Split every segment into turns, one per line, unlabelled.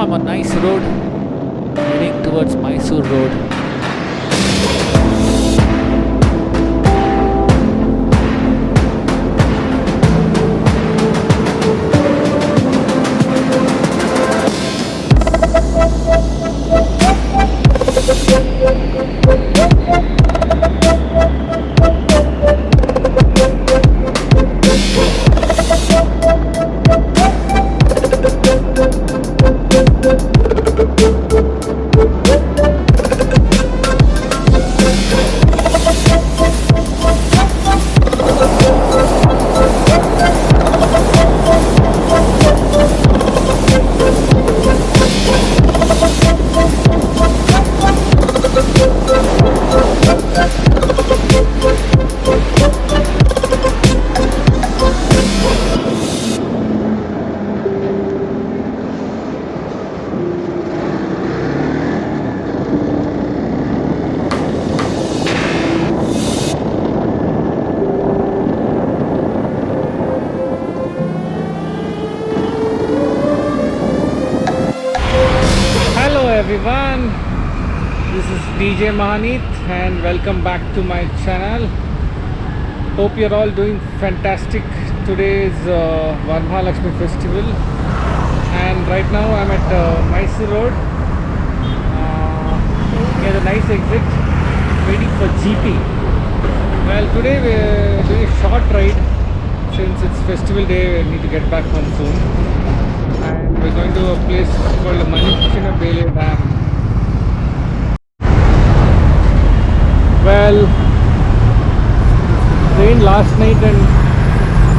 from a nice road heading towards Mysore Road. Everyone, this is Djmahaneet and welcome back to my channel. Hope you're all doing fantastic. Today is Varmahalakshmi festival and right now I'm at Mysore Road near the nice exit waiting for GP. Well, today we're doing a short ride since it's festival day. We need to get back home soon. And we're going to a place called Manchanabele Dam. Well, rain last night and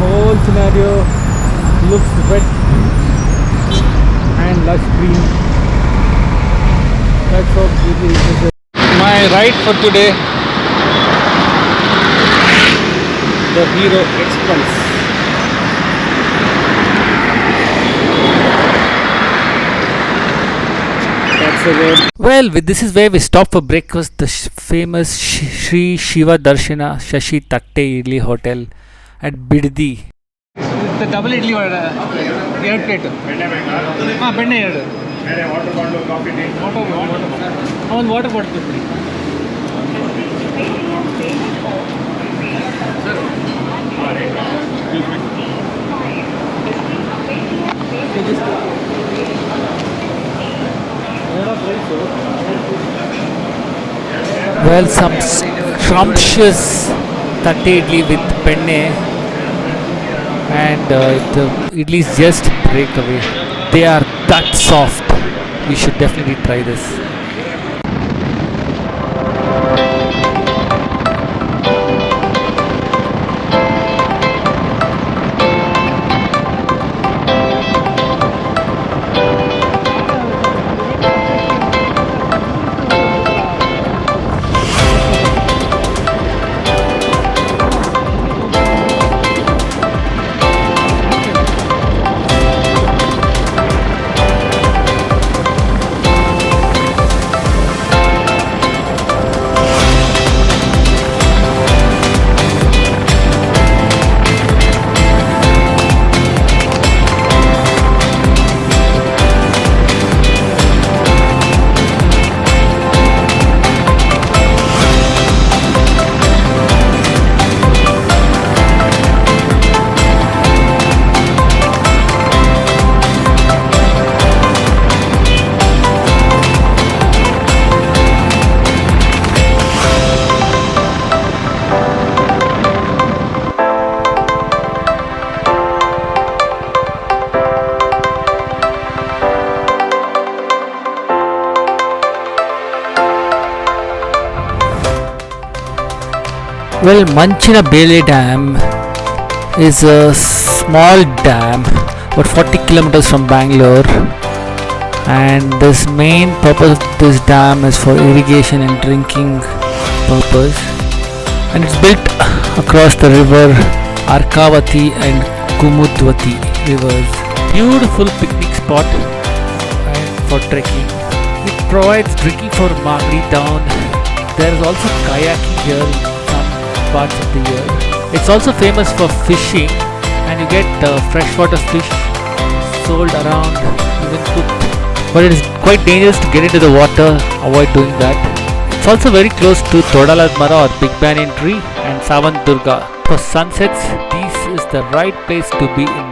whole scenario looks wet and lush green. Let's hope this is my ride for today. The Hero Express. Well, this is where we stop for breakfast. The famous Sri Shiva Darshana Shashi Tatte Idli Hotel at Biddi. The double idli or air plate. Benne ಎರಡು. Water bottle, coffee tea. One water bottle please. Well, some scrumptious tatte idli with penne and the idlis just break away. They are that soft. We should definitely try this. Well, Manchanabele Dam is a small dam about 40 kilometers from Bangalore, and this main purpose of this dam is for irrigation and drinking purpose, and it's built across the river Arkavathy and Kumudwati rivers. Beautiful picnic spot and for trekking. It provides drinking for Magdi down. There is also kayaking here in some parts of the year. It's also famous for fishing, and you get freshwater fish sold around, even cooked. but it is quite dangerous to get into the water. Avoid doing that. It's also very close to Dodda or Big Banyan Tree and Savanadurga. For sunsets, this is the right place to be in.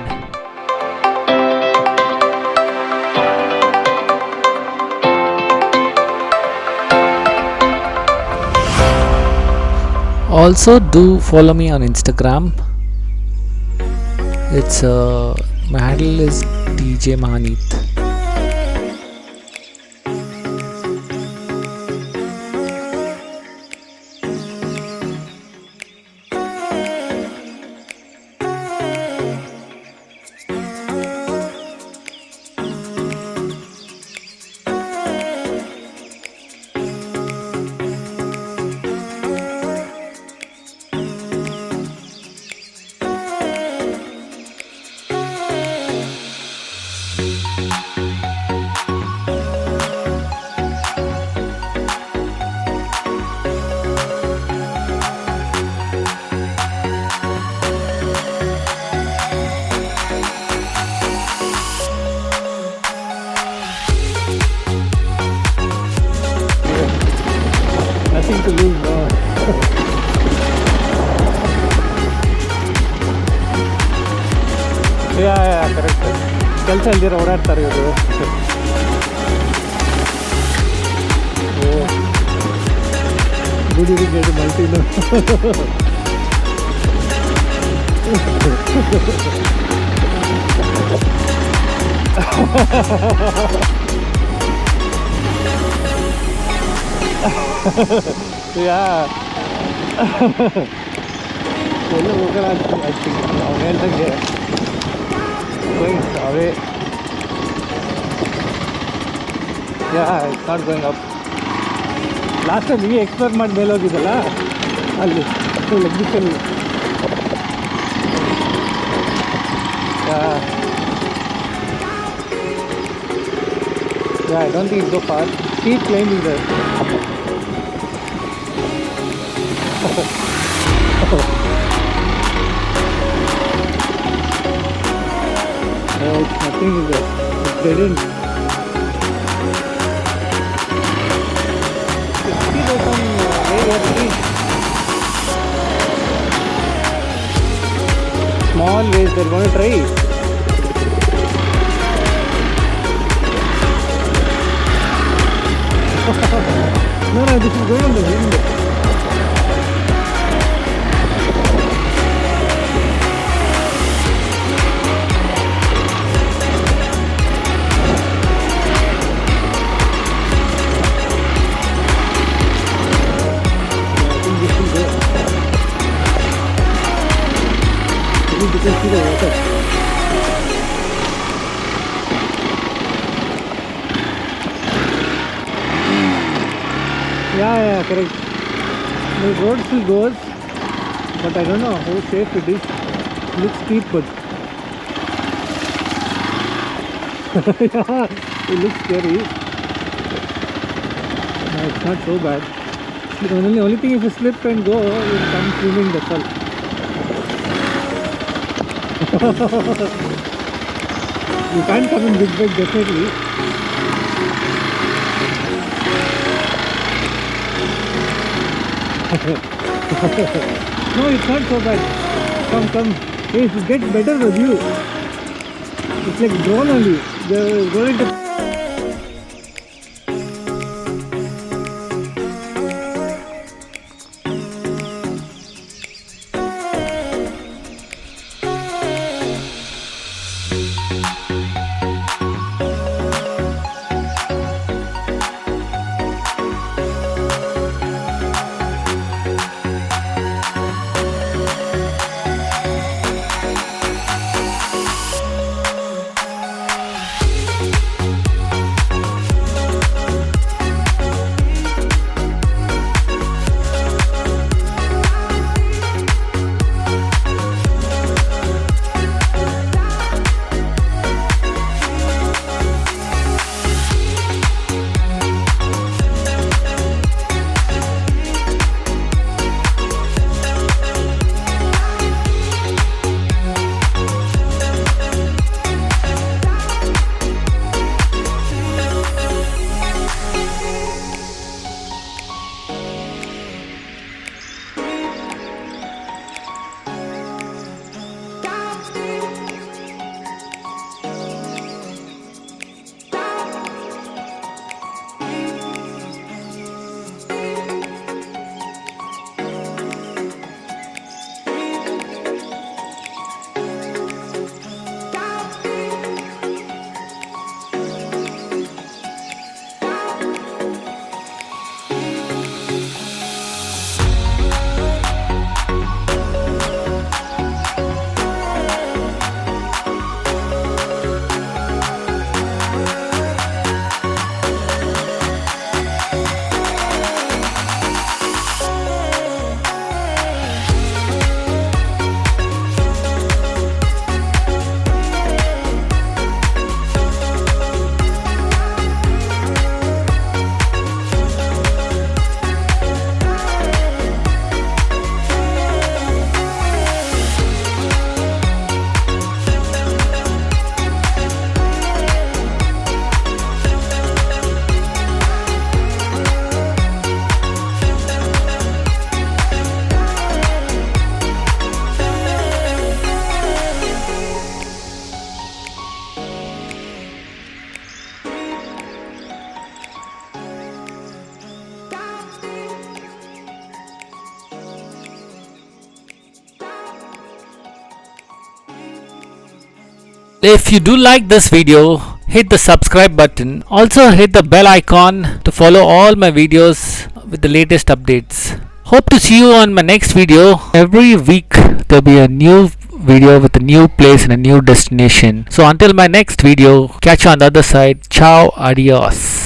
Also, do follow me on Instagram. It's my handle is Djmahaneet. Nothing to lose now. Yeah, correct. ಕೆಲಸ ಇಲ್ದಿರ ಓಡಾಡ್ತಾರೆ ಇವರು. Good irrigate ಮಲ್ಟಿನೋ. ಎಲ್ಲ ಹೋಗೋಣ ಆಗ್ತೀನಿ ಅವ್ನು ಹೇಳ್ದಂಗೆ ಅವೇ it's not going up. Last time ನೀವೇ ಎಕ್ಸ್ಪ್ಲೋರ್ ಮಾಡಿ ಮೇಲೆ ಹೋಗಿದ್ದಲ್ಲ ಅಲ್ಲಿ ಲಗ್ಗಿಸಲ್ಲಿ. I don't think it's so far. Keep climbing there. It's nothing in there. It's dead end. See, there's some way small ways. They're going to try. No, this is going on the wind. You can see the water. Yeah, correct. The road still goes, but I don't know how safe it is. It looks steep, but yeah, it looks scary. No, it's not so bad. The only thing, if you slip and go, you'll come swimming, that's all. You can't come in big bag, definitely. No, it's not so bad. Come. Hey, it gets better the view. It's like drone only. They're going to. If you do like this video, hit the subscribe button. Also hit the bell icon to follow all my videos with the latest updates. Hope to see you on my next video. Every week there'll be a new video with a new place and a new destination. So until my next video, catch you on the other side. Ciao, adios.